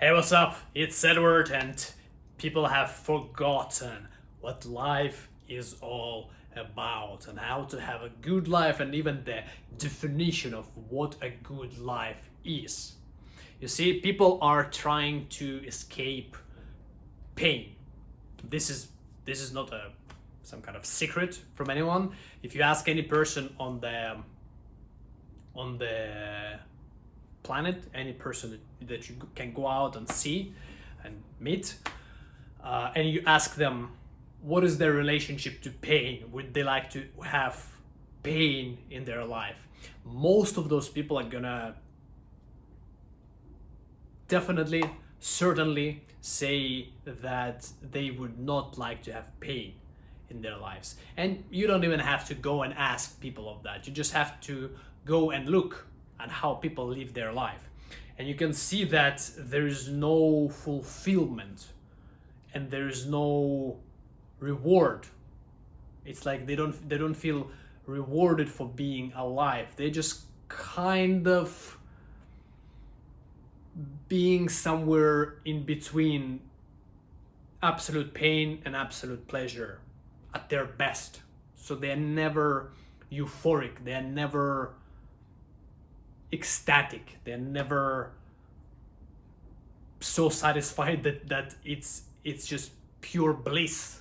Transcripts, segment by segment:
Hey, what's up? It's Edward, and people have forgotten what life is all about and how to have a good life, and even the definition of what a good life is. You see, people are trying to escape pain. This is this is not a some kind of secret from anyone. If you ask any person on the planet, any person that you can go out and see and meet, and you ask them what is their relationship to pain, would they like to have pain in their life, most of those people are gonna definitely, certainly say that they would not like to have pain in their lives. And you don't even have to go and ask people of that. You just have to go and look at how people live their life. And you can see that there is no fulfillment and there is no reward. It's like they don't feel rewarded for being alive. They just kind of being somewhere in between absolute pain and absolute pleasure at their best. So they're never euphoric, they're never ecstatic, they're never so satisfied that it's just pure bliss.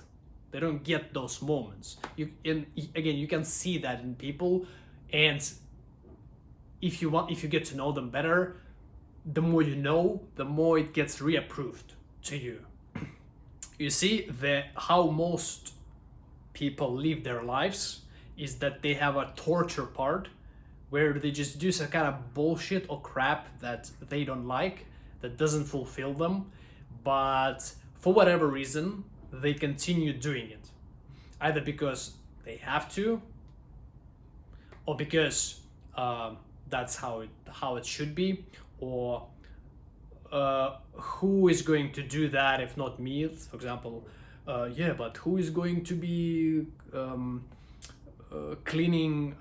They don't get those moments. Again, you can see that in people, and if you get to know them better, the more you know, the more it gets reapproved to you. You see, how most people live their lives is that they have a torture part where they just do some kind of bullshit or crap that they don't like, that doesn't fulfill them, but for whatever reason, they continue doing it. Either because they have to, or because that's how it should be, or who is going to do that if not me? For example, yeah, but who is going to be cleaning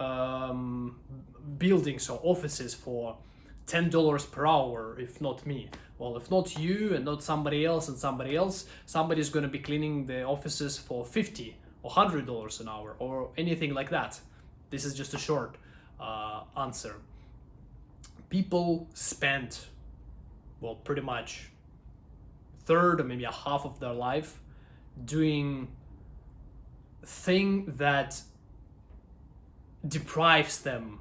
buildings or offices for $10 per hour if not me? Well, if not you and not somebody else and somebody else, somebody's going to be cleaning the offices for $50 or $100 an hour or anything like that. This is just a short answer. People spend, well, pretty much third or maybe a half of their life doing thing that deprives them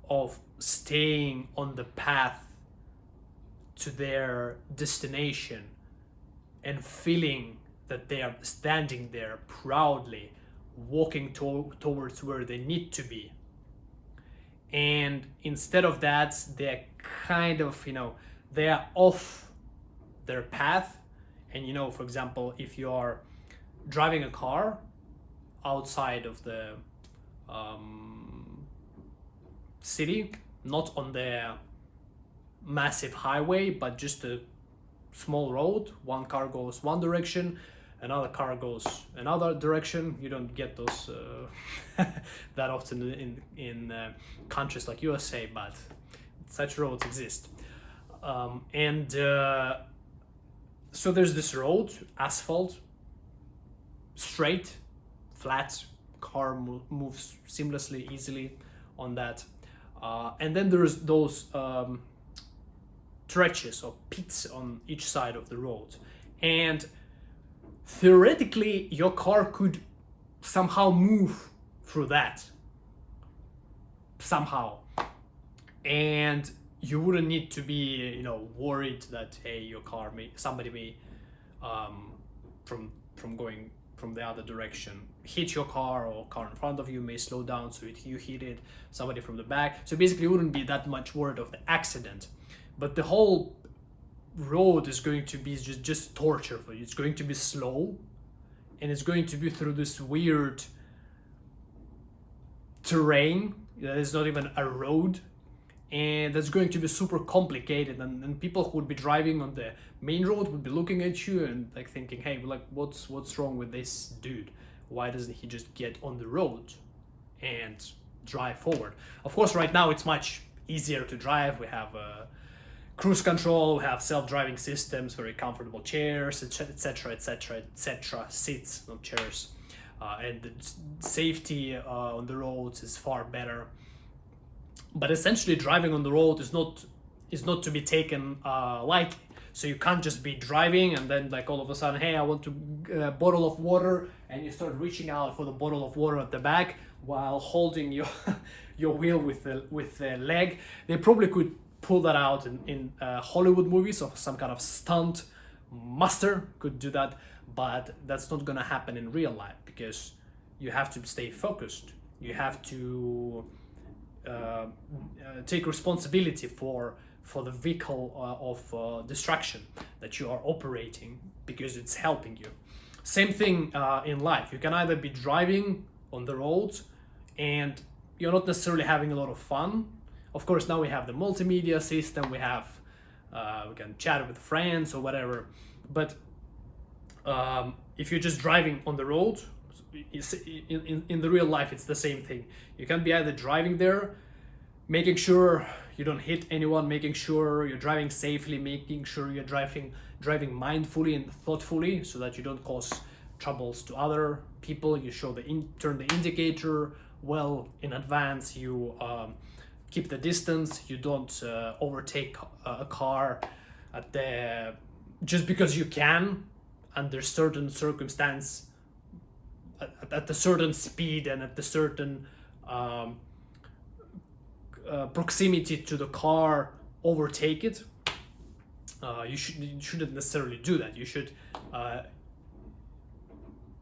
of staying on the path to their destination and feeling that they are standing there proudly walking towards where they need to be. And instead of that, they're kind of, they're off their path. And for example, if you are driving a car outside of the city, not on the massive highway, but just a small road, one car goes one direction, another car goes another direction. You don't get those that often in countries like USA, but such roads exist. So there's this road, asphalt, straight, flat, car moves seamlessly, easily on that. And then there's those stretches or pits on each side of the road. And theoretically, your car could somehow move through that. Somehow. And you wouldn't need to be, worried that, hey, your car somebody may, from going from the other direction, hit your car, or car in front of you may slow down, so you hit it, somebody from the back. So basically, you wouldn't be that much worried of the accident. But the whole road is going to be just torture for you. It's going to be slow, and it's going to be through this weird terrain that is not even a road, and that's going to be super complicated, and people who would be driving on the main road would be looking at you and like thinking, hey, like what's wrong with this dude? Why doesn't he just get on the road and drive forward? Of course, right now it's much easier to drive. We have cruise control, we have self-driving systems, very comfortable chairs, etc., etc., etc. Seats, not chairs, and the safety on the roads is far better. But essentially, driving on the road is not to be taken lightly. So you can't just be driving and then like all of a sudden, hey, I want a bottle of water, and you start reaching out for the bottle of water at the back while holding your your wheel with the leg. They probably could pull that out in Hollywood movies, or some kind of stunt master could do that, but that's not gonna happen in real life, because you have to stay focused. You have to take responsibility for the vehicle of distraction that you are operating, because it's helping you. Same thing in life. You can either be driving on the roads and you're not necessarily having a lot of fun. Of course, now we have the multimedia system, we can chat with friends or whatever, but if you're just driving on the road, in the real life, it's the same thing. You can be either driving there, making sure you don't hit anyone, making sure you're driving safely, making sure you're driving mindfully and thoughtfully, so that you don't cause troubles to other people. You show turn the indicator well in advance. You keep the distance. You don't overtake a car just because you can under certain circumstance, at a certain speed and at a certain proximity to the car, overtake it. You shouldn't necessarily do that. You should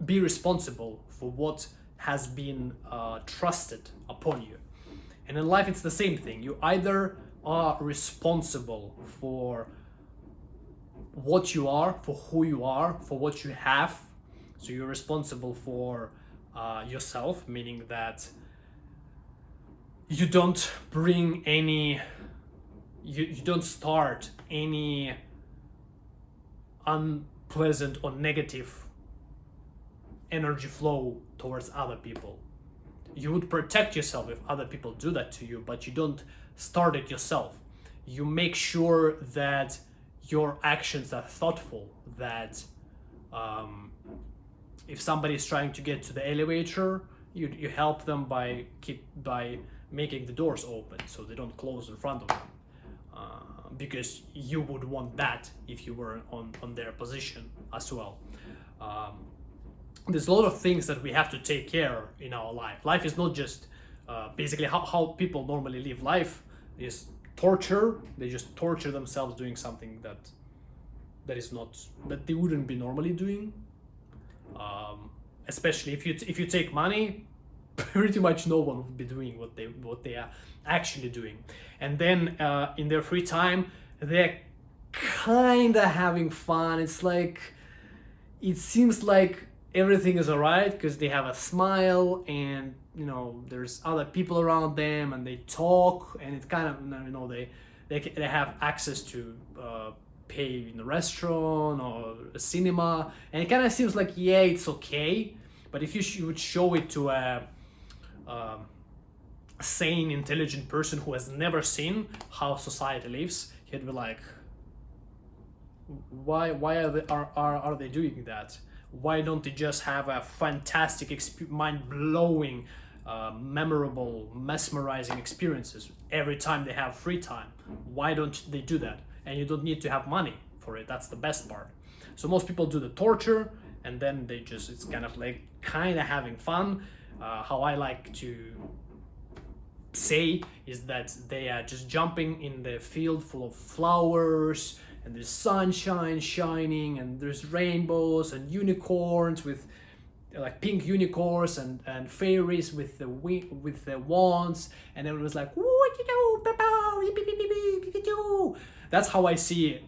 be responsible for what has been trusted upon you. And in life, it's the same thing. You either are responsible for what you are, for who you are, for what you have. So you're responsible for yourself, meaning that you don't bring any, you don't start any unpleasant or negative energy flow towards other people. You would protect yourself if other people do that to you, but you don't start it yourself. You make sure that your actions are thoughtful, that if somebody is trying to get to the elevator, you help them by making the doors open so they don't close in front of them, because you would want that if you were on their position as well. There's a lot of things that we have to take care in our life. Life is not just basically how people normally live life is torture. They just torture themselves doing something that is not, that they wouldn't be normally doing. Especially if you take money, pretty much no one would be doing what they are actually doing. And then in their free time, they're kind of having fun. It's like, it seems like everything is alright because they have a smile, and there's other people around them, and they talk, and it's kind of they have access to pay in a restaurant or a cinema, and it kind of seems like, yeah, it's okay. But if you would show it to a sane, intelligent person who has never seen how society lives, he'd be like, why are they doing that? Why don't they just have a fantastic, mind-blowing, memorable, mesmerizing experiences every time they have free time? Why don't they do that? And you don't need to have money for it. That's the best part. So most people do the torture, and then it's kind of like having fun. How I like to say is that they are just jumping in the field full of flowers, and there's sunshine shining, and there's rainbows and unicorns with like pink unicorns and fairies with the wands, and everyone's like, that's how I see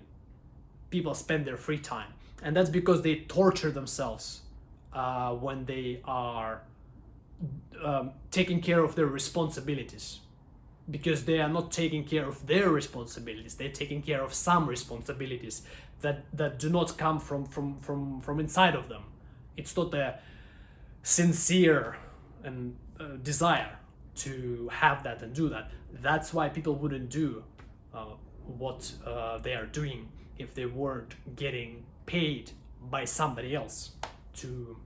people spend their free time. And that's because they torture themselves when they are taking care of their responsibilities, because they are not taking care of their responsibilities. They're taking care of some responsibilities that do not come from inside of them. It's not a sincere and desire to have that and do that. That's why people wouldn't do they are doing if they weren't getting paid by somebody else to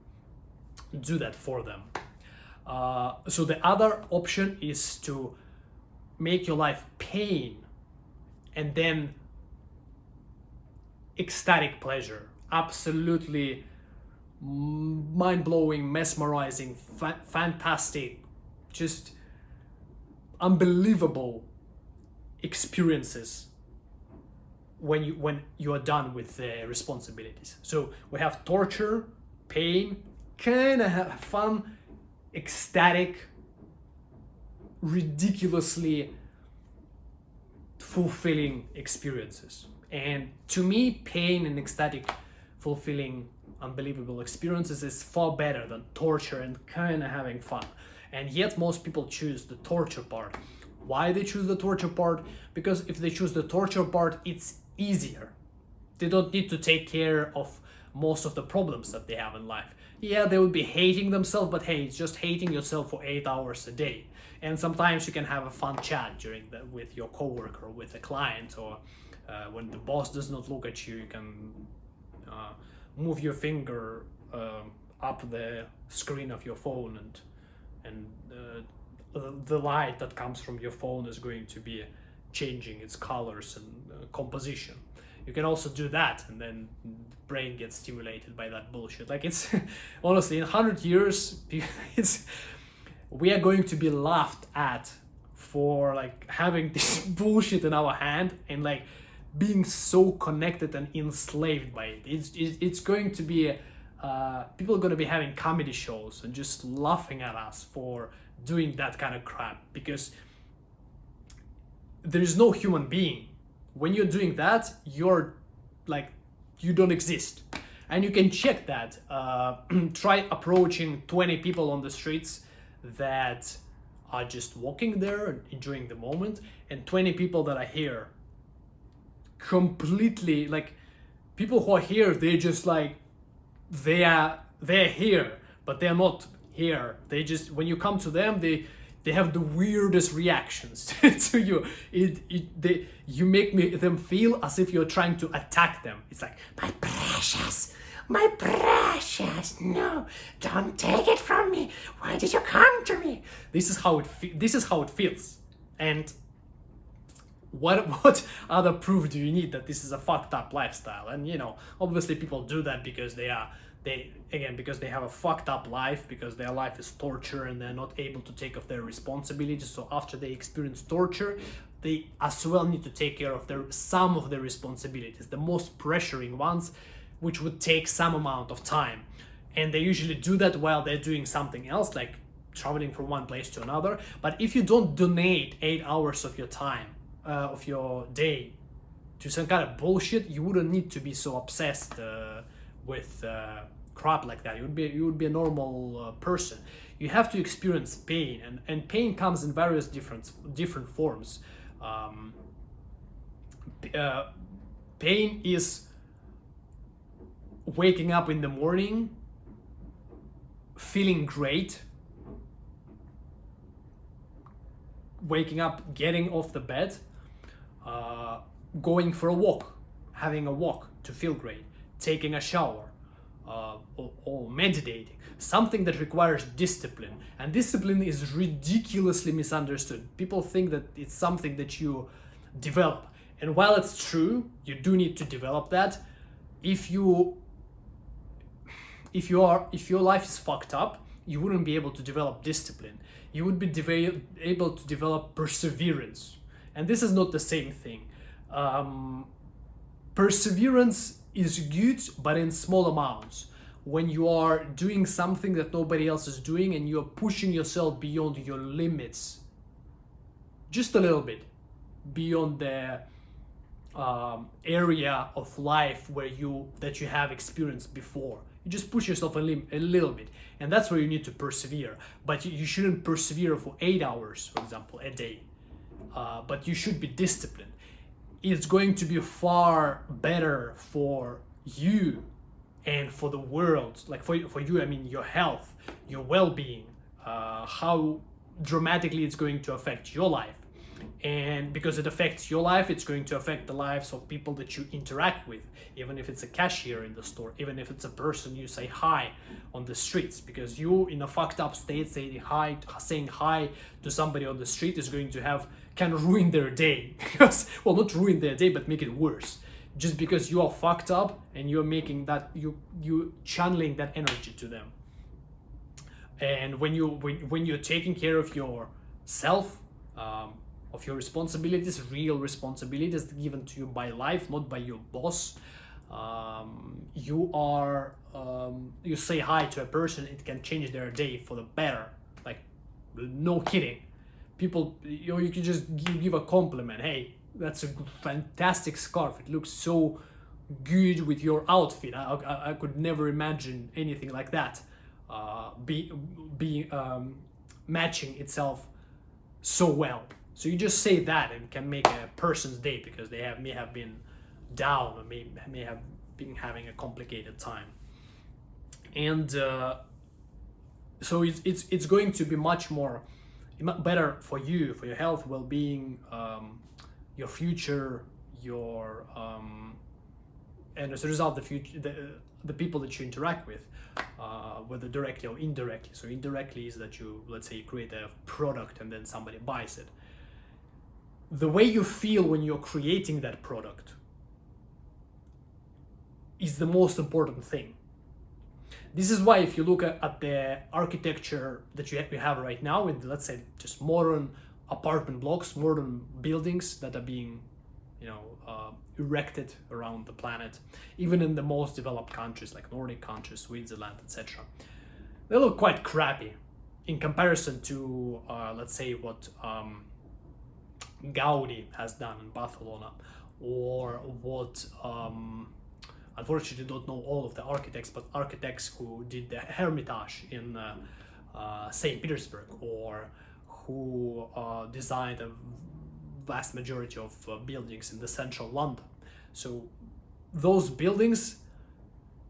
do that for them. So the other option is to make your life pain and then ecstatic pleasure, absolutely mind-blowing, mesmerizing, fantastic, just unbelievable experiences when you are done with the responsibilities. So we have torture, pain, kind of have fun, ecstatic, ridiculously fulfilling experiences. And to me, pain and ecstatic, fulfilling, unbelievable experiences is far better than torture and kind of having fun. And yet most people choose the torture part. Why they choose the torture part? Because if they choose the torture part, it's easier. They don't need to take care of most of the problems that they have in life. Yeah, they would be hating themselves, but hey, it's just hating yourself for 8 hours a day. And sometimes you can have a fun chat with your coworker, with a client, or when the boss does not look at you, you can move your finger up the screen of your phone, and the light that comes from your phone is going to be changing its colors and composition. You can also do that, and then the brain gets stimulated by that bullshit. Like, it's honestly, in 100 years, we are going to be laughed at for like having this bullshit in our hand and like being so connected and enslaved by it. It's going to be people are going to be having comedy shows and just laughing at us for doing that kind of crap, because there is no human being. When you're doing that, you're like, you don't exist. And you can check that. Try approaching 20 people on the streets that are just walking there and enjoying the moment, and 20 people that are here completely, like, people who are here, they're just like, they're here, but they're not here. They just, when you come to them, they have the weirdest reactions to you. You make them feel as if you're trying to attack them. It's like, my precious, no, don't take it from me. Why did you come to me? This is how it feels. And what other proof do you need that this is a fucked up lifestyle? And obviously people do that because because they have a fucked up life, because their life is torture and they're not able to take off their responsibilities. So after they experience torture, they as well need to take care of some of their responsibilities, the most pressuring ones, which would take some amount of time. And they usually do that while they're doing something else, like traveling from one place to another. But if you don't donate 8 hours of your time, of your day, to some kind of bullshit, you wouldn't need to be so obsessed with crap like that. You would be a normal person. You have to experience pain, and pain comes in various different forms. Pain is waking up in the morning feeling great, waking up, getting off the bed, going for a walk, having a walk to feel great, taking a shower, or meditating, something that requires discipline. And discipline is ridiculously misunderstood. People think that it's something that you develop, and while it's true, you do need to develop that. If your life is fucked up, you wouldn't be able to develop discipline. You would be able to develop perseverance, and this is not the same thing. Perseverance is good, but in small amounts. When you are doing something that nobody else is doing and you're pushing yourself beyond your limits, just a little bit beyond the area of life that you have experienced before. You just push yourself a little bit, and that's where you need to persevere. But you shouldn't persevere for 8 hours, for example, a day. But you should be disciplined. It's going to be far better for you and for the world. Like for you, I mean your health, your well-being, how dramatically it's going to affect your life And because it affects your life, it's going to affect the lives of people that you interact with, even if it's a cashier in the store, even if it's a person you say hi on the streets. Because you, in a fucked up state, saying hi to somebody on the street is going to have kind of ruin their day. Because, well, not ruin their day, but make it worse. Just because you are fucked up and you're making that, you channeling that energy to them. And when you're taking care of yourself, of your responsibilities, real responsibilities given to you by life, not by your boss, you say hi to a person, it can change their day for the better. Like, no kidding. People, you can just give a compliment. Hey, that's a fantastic scarf. It looks so good with your outfit. I could never imagine anything like that matching itself so well. So you just say that and can make a person's day because they may have been down or may have been having a complicated time. And so it's going to be much more better for you, for your health, well-being, your future, your and as a result, the people that you interact with, whether directly or indirectly. So indirectly is that you, let's say, you create a product and then somebody buys it. The way you feel when you're creating that product is the most important thing. This is why if you look at the architecture that we have right now, in, let's say, just modern apartment blocks, modern buildings that are being, erected around the planet, even in the most developed countries like Nordic countries, Switzerland, etc., they look quite crappy in comparison to, let's say, what Gaudi has done in Barcelona, or what unfortunately don't know all of the architects, but architects who did the Hermitage in St. Petersburg, or who designed a vast majority of buildings in the central London. So those buildings,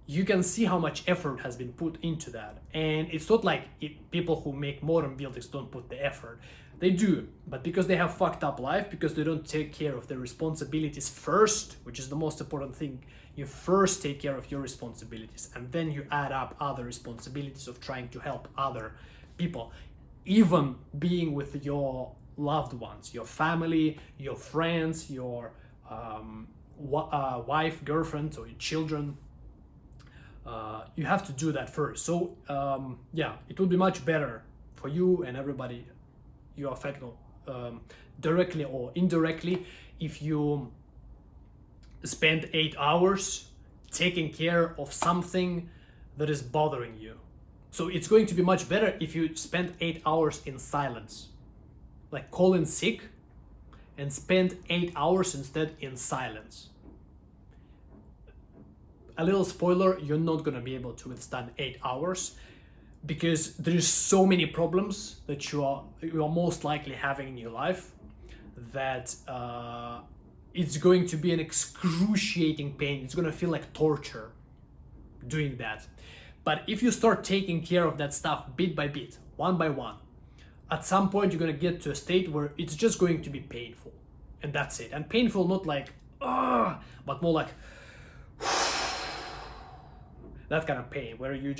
you can see how much effort has been put into that. And it's not like people who make modern buildings don't put the effort. They do, but because they have fucked up life, because they don't take care of their responsibilities first, which is the most important thing. You first take care of your responsibilities, and then you add up other responsibilities of trying to help other people. Even being with your loved ones, your family, your friends, your wife, girlfriend, or your children. You have to do that first. So it would be much better for you and everybody you affect, directly or indirectly, if you spend 8 hours taking care of something that is bothering you. So it's going to be much better if you spend 8 hours in silence, like call in sick and spend 8 hours instead in silence. A little spoiler, you're not going to be able to withstand 8 hours, because there's so many problems that you are most likely having in your life that it's going to be an excruciating pain. It's going to feel like torture doing that. But if you start taking care of that stuff bit by bit, one by one, at some point you're going to get to a state where it's just going to be painful, and that's it. And painful, not like but more like that kind of pain, where you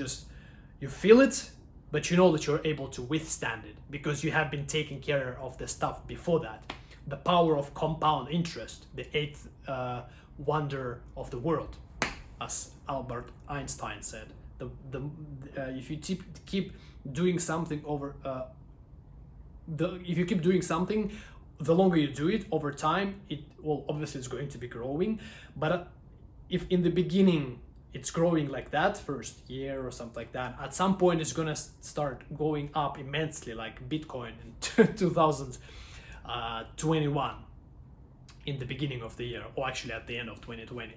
feel it, but you know that you're able to withstand it because you have been taking care of the stuff before that. The power of compound interest, the eighth wonder of the world, as Albert Einstein said. If you keep doing something if you keep doing something, the longer you do it, over time, obviously it's going to be growing. But if in the beginning it's growing like that, first year or something like that, at some point it's gonna start going up immensely, like Bitcoin in 2021, in the beginning of the year, or actually at the end of 2020.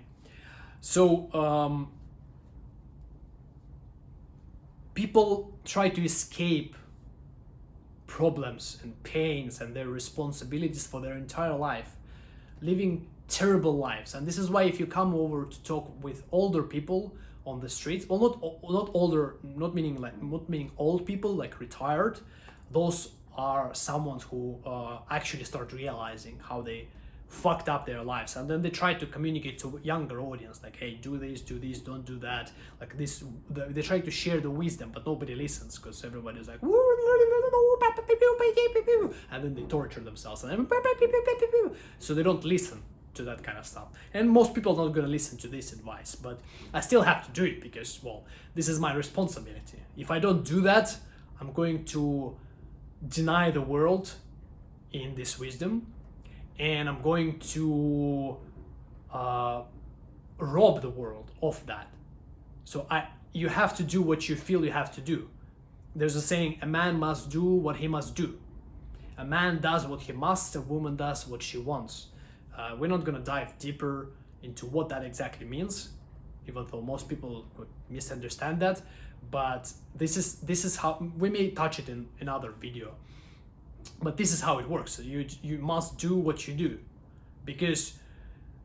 So people try to escape problems and pains and their responsibilities for their entire life, living terrible lives. And this is why if you come over to talk with older people on the streets, or not older, not meaning old people, like retired, those are someone who actually start realizing how they fucked up their lives, and then they try to communicate to younger audience like, hey, do this, don't do that, like this. They try to share the wisdom, but nobody listens because everybody's like, and then they torture themselves, and then, so they don't listen to that kind of stuff. And most people are not going to listen to this advice, but I still have to do it because, well, this is my responsibility. If I don't do that, I'm going to deny the world in this wisdom, and I'm going to rob the world of that. So you have to do what you feel you have to do. There's a saying, a man must do what he must do. A man does what he must, a woman does what she wants. We're not going to dive deeper into what that exactly means, even though most people would misunderstand that. But this is how we may touch it in another video. But this is how it works. You must do what you do, because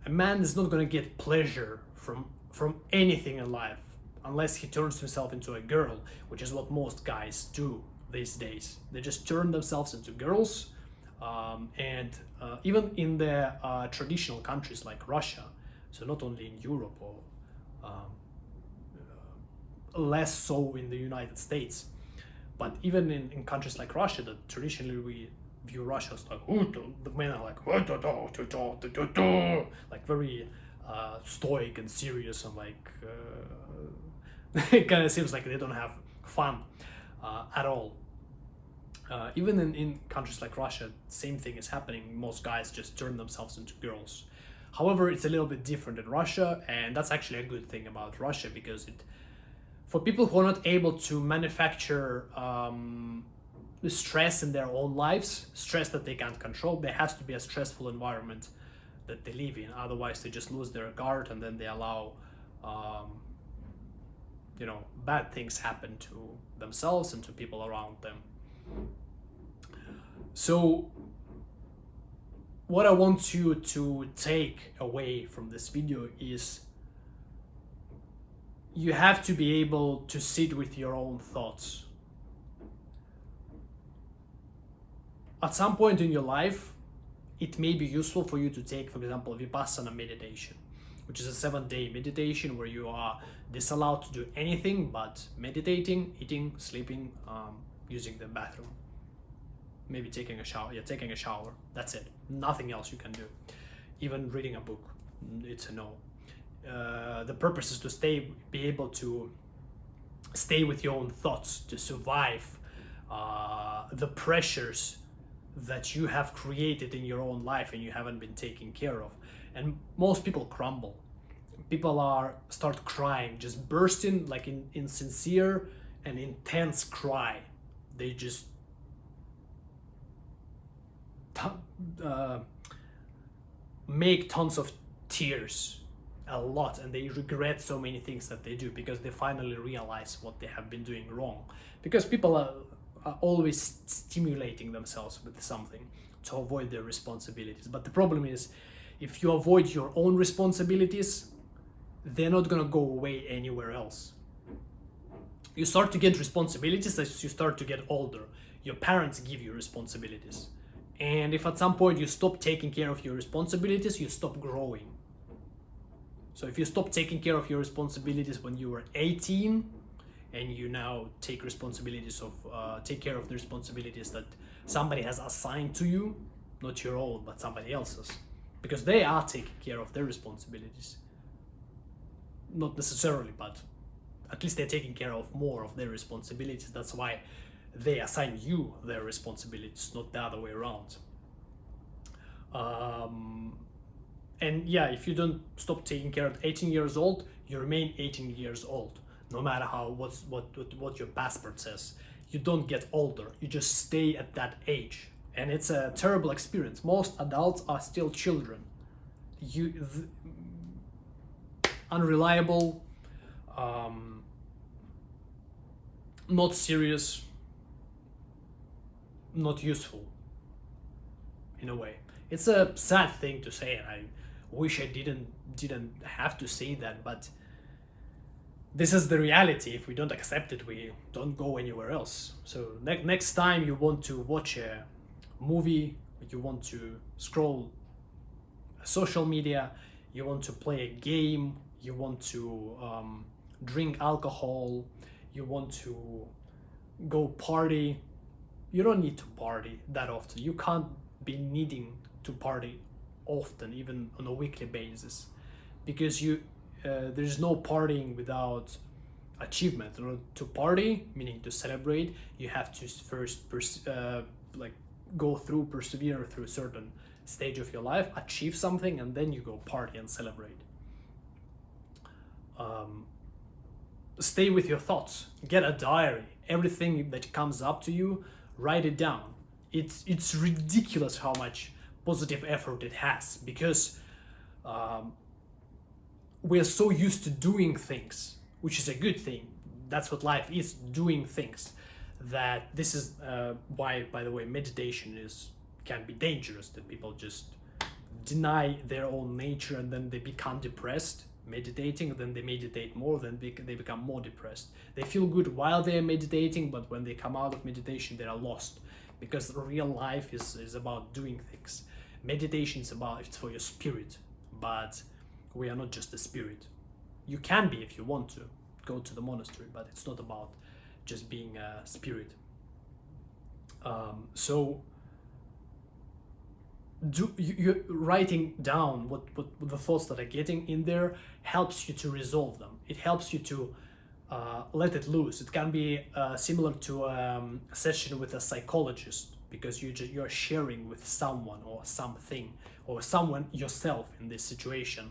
a man is not going to get pleasure from anything in life unless he turns himself into a girl, which is what most guys do these days. They just turn themselves into girls. And even in the traditional countries like Russia, so not only in Europe or less so in the United States, but even in countries like Russia, that traditionally we view Russia as like, the men are like, like very stoic and serious, and like it kind of seems like they don't have fun at all. Even in countries like Russia, same thing is happening. Most guys just turn themselves into girls. However, it's a little bit different in Russia, and that's actually a good thing about Russia, because for people who are not able to manufacture the stress in their own lives, stress that they can't control, there has to be a stressful environment that they live in. Otherwise, they just lose their guard, and then they allow bad things happen to themselves and to people around them. So what I want you to take away from this video is you have to be able to sit with your own thoughts. At some point in your life, it may be useful for you to take, for example, Vipassana meditation, which is a 7-day meditation where you are disallowed to do anything but meditating, eating, sleeping, using the bathroom, maybe taking a shower. Taking a shower, that's it. Nothing else you can do. Even reading a book, it's a no. The purpose is to be able to stay with your own thoughts, to survive the pressures that you have created in your own life and you haven't been taking care of. And most people crumble. People start crying, just bursting like in sincere and intense cry. They just make tons of tears, a lot, and they regret so many things that they do because they finally realize what they have been doing wrong. Because people are always stimulating themselves with something to avoid their responsibilities. But the problem is, if you avoid your own responsibilities, they're not gonna go away anywhere else. You start to get responsibilities as you start to get older. Your parents give you responsibilities. And if at some point you stop taking care of your responsibilities, you stop growing. So if you stop taking care of your responsibilities when you were 18, and you now take care of the responsibilities that somebody has assigned to you, not your own, but somebody else's, because they are taking care of their responsibilities. Not necessarily, but at least they're taking care of more of their responsibilities. That's why they assign you their responsibilities, not the other way around. And yeah, if you don't stop taking care at 18 years old, you remain 18 years old, no matter what your passport says. You don't get older, you just stay at that age. And it's a terrible experience. Most adults are still children. Unreliable, not serious, not useful in a way. It's a sad thing to say, and I wish I didn't have to say that, but this is the reality. If we don't accept it, we don't go anywhere else. So next time you want to watch a movie, you want to scroll social media, you want to play a game, you want to drink alcohol, you want to go party, you don't need to party that often. You can't be needing to party often, even on a weekly basis, because there's no partying without achievement. In order to party, meaning to celebrate, you have to first like persevere through a certain stage of your life, achieve something, and then you go party and celebrate. Stay with your thoughts. Get a diary. Everything that comes up to you, write it down. It's ridiculous how much positive effort it has, because we're so used to doing things, which is a good thing. That's what life is, doing things. That this is why, by the way, meditation can be dangerous. That people just deny their own nature and then they become depressed meditating. Then they meditate more, then they become more depressed. They feel good while they're meditating, but when they come out of meditation, they are lost, because real life is about doing things. Meditation is it's for your spirit, but we are not just a spirit. You can be if you want to go to the monastery, but it's not about just being a spirit. So you're writing down what the thoughts that are getting in there helps you to resolve them. It helps you to let it loose. It can be similar to a session with a psychologist, because you're sharing with someone or something or someone yourself in this situation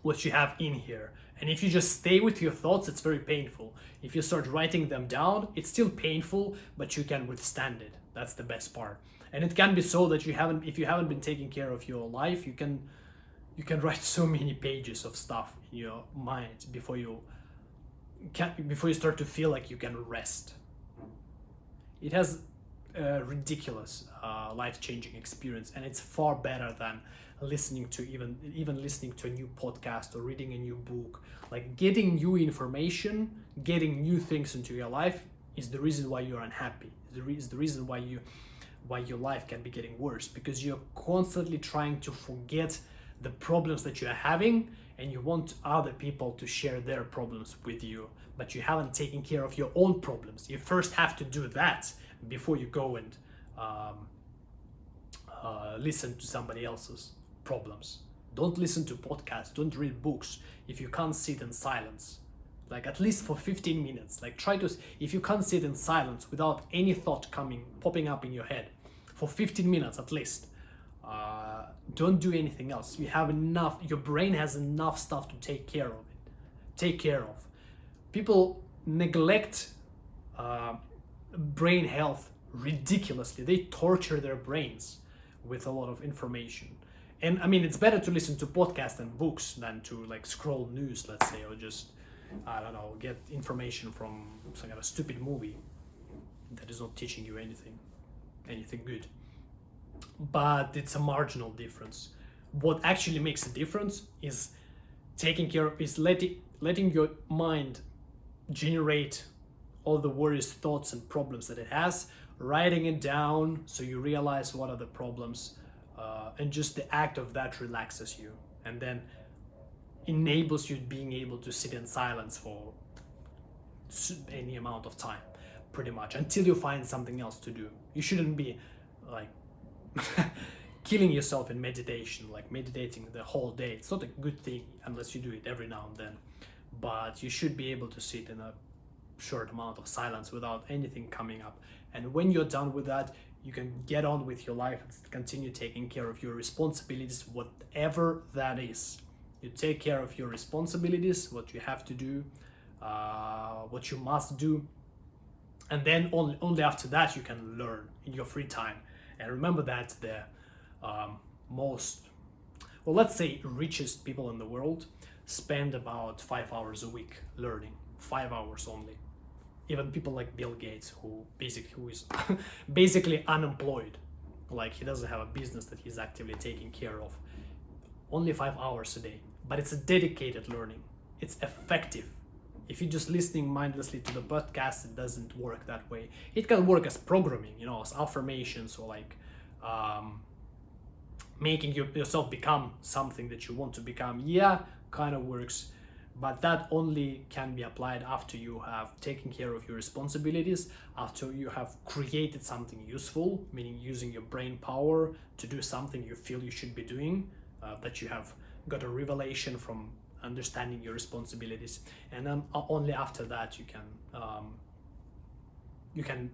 what you have in here. And if you just stay with your thoughts, it's very painful. If you start writing them down, it's still painful, but you can withstand it. That's the best part. And it can be so that if you haven't been taking care of your life, you can write so many pages of stuff in your mind before you start to feel like you can rest. It has a ridiculous life-changing experience, and it's far better than listening to even listening to a new podcast or reading a new book. Like, getting new information, getting new things into your life is the reason why you're unhappy. Is the reason why your life can be getting worse, because you're constantly trying to forget the problems that you're having, and you want other people to share their problems with you, but you haven't taken care of your own problems. You first have to do that before you go and listen to somebody else's problems. Don't listen to podcasts, don't read books if you can't sit in silence, like at least for 15 minutes. Like, if you can't sit in silence without any thought popping up in your head for 15 minutes at least, don't do anything else. You have enough, your brain has enough stuff to take care of. People neglect brain health ridiculously. They torture their brains with a lot of information. And I mean, it's better to listen to podcasts and books than to like scroll news, let's say, or just, I don't know, get information from some kind of stupid movie that is not teaching you anything good. But it's a marginal difference. What actually makes a difference is letting your mind generate all the worries, thoughts, and problems that it has, writing it down so you realize what are the problems, and just the act of that relaxes you and then enables you being able to sit in silence for any amount of time, pretty much, until you find something else to do. You shouldn't be like killing yourself in meditation, like meditating the whole day. It's not a good thing unless you do it every now and then, but you should be able to sit in a short amount of silence without anything coming up. And when you're done with that, you can get on with your life and continue taking care of your responsibilities, whatever that is. You take care of your responsibilities, what you have to do, what you must do, and then only after that you can learn in your free time. And remember that the let's say richest people in the world spend about 5 hours a week learning. 5 hours only. Even people like Bill Gates, who is basically unemployed, like he doesn't have a business that he's actively taking care of, only 5 hours a day. but it's a dedicated learning. It's effective. If you're just listening mindlessly to the podcast, it doesn't work that way. It can work as programming, you know, as affirmations, or like making yourself become something that you want to become. Yeah, kind of works, but that only can be applied after you have taken care of your responsibilities, after you have created something useful, meaning using your brain power to do something you feel you should be doing, that you have got a revelation from understanding your responsibilities. And then only after that you can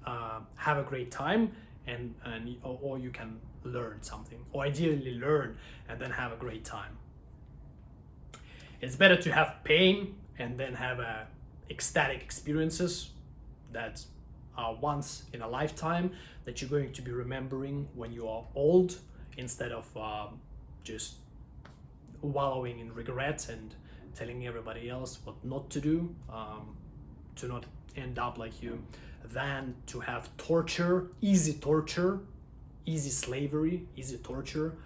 have a great time, or you can learn something, or ideally learn and then have a great time. It's better to have pain and then have ecstatic experiences that are once in a lifetime, that you're going to be remembering when you are old, instead of just wallowing in regret and telling everybody else what not to do, to not end up like you, than to have torture, easy slavery, easy torture,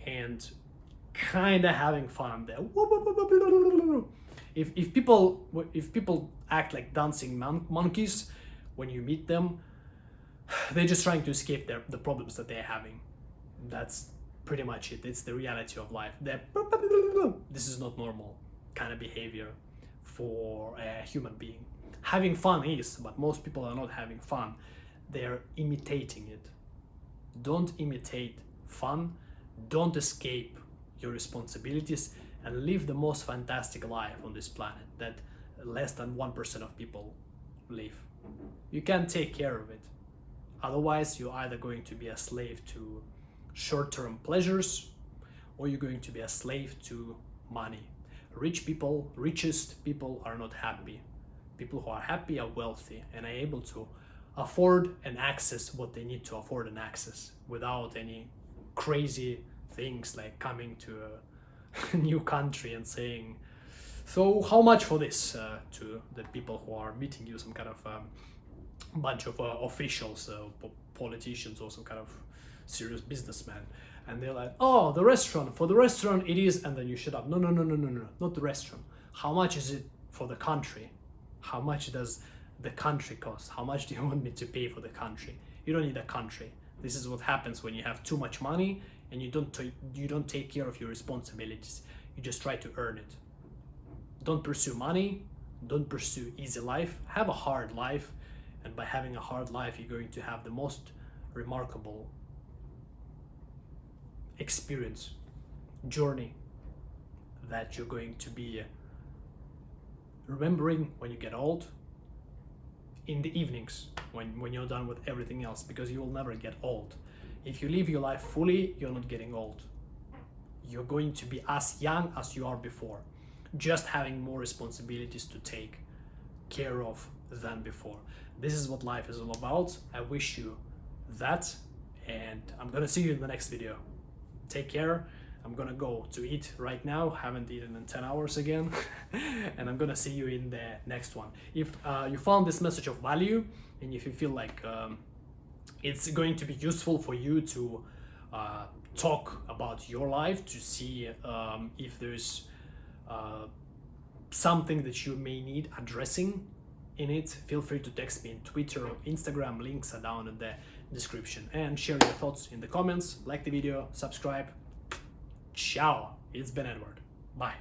and kind of having fun there. If people act like dancing monkeys when you meet them, they're just trying to escape the problems that they're having. That's pretty much it. It's the reality of life. This is not normal kind of behavior for a human being. Having fun is, but most people are not having fun. They're imitating it. Don't imitate fun. Don't escape your responsibilities, and live the most fantastic life on this planet that less than 1% of people live. You can take care of it. Otherwise, you're either going to be a slave to short-term pleasures, or you're going to be a slave to money. Richest people are not happy. People who are happy are wealthy and are able to afford and access what they need to afford and access, without any crazy things like coming to a new country and saying, so how much for this, to the people who are meeting you, some kind of bunch of officials, politicians, or some kind of serious businessman, and they're like, oh, the restaurant, for the restaurant it is, and then you shut up. No, not the restaurant. How much is it for the country? How much does the country cost? How much do you want me to pay for the country? You don't need a country. This is what happens when you have too much money and you don't take care of your responsibilities. You just try to earn it. Don't pursue money. Don't pursue easy life. Have a hard life, and by having a hard life, you're going to have the most remarkable experience, journey, that you're going to be remembering when you get old, in the evenings, when you're done with everything else, because you will never get old. If you live your life fully, you're not getting old. You're going to be as young as you are before, just having more responsibilities to take care of than before. This is what life is all about. I wish you that, and I'm gonna see you in the next video. Take care. I'm gonna go to eat right now. Haven't eaten in 10 hours again. And I'm gonna see you in the next one. If you found this message of value, and if you feel like it's going to be useful for you to talk about your life, to see if there's something that you may need addressing in it, feel free to text me in Twitter or Instagram. Links are down in the description, and share your thoughts in the comments. Like the video, subscribe. Ciao, it's been Edward. Bye.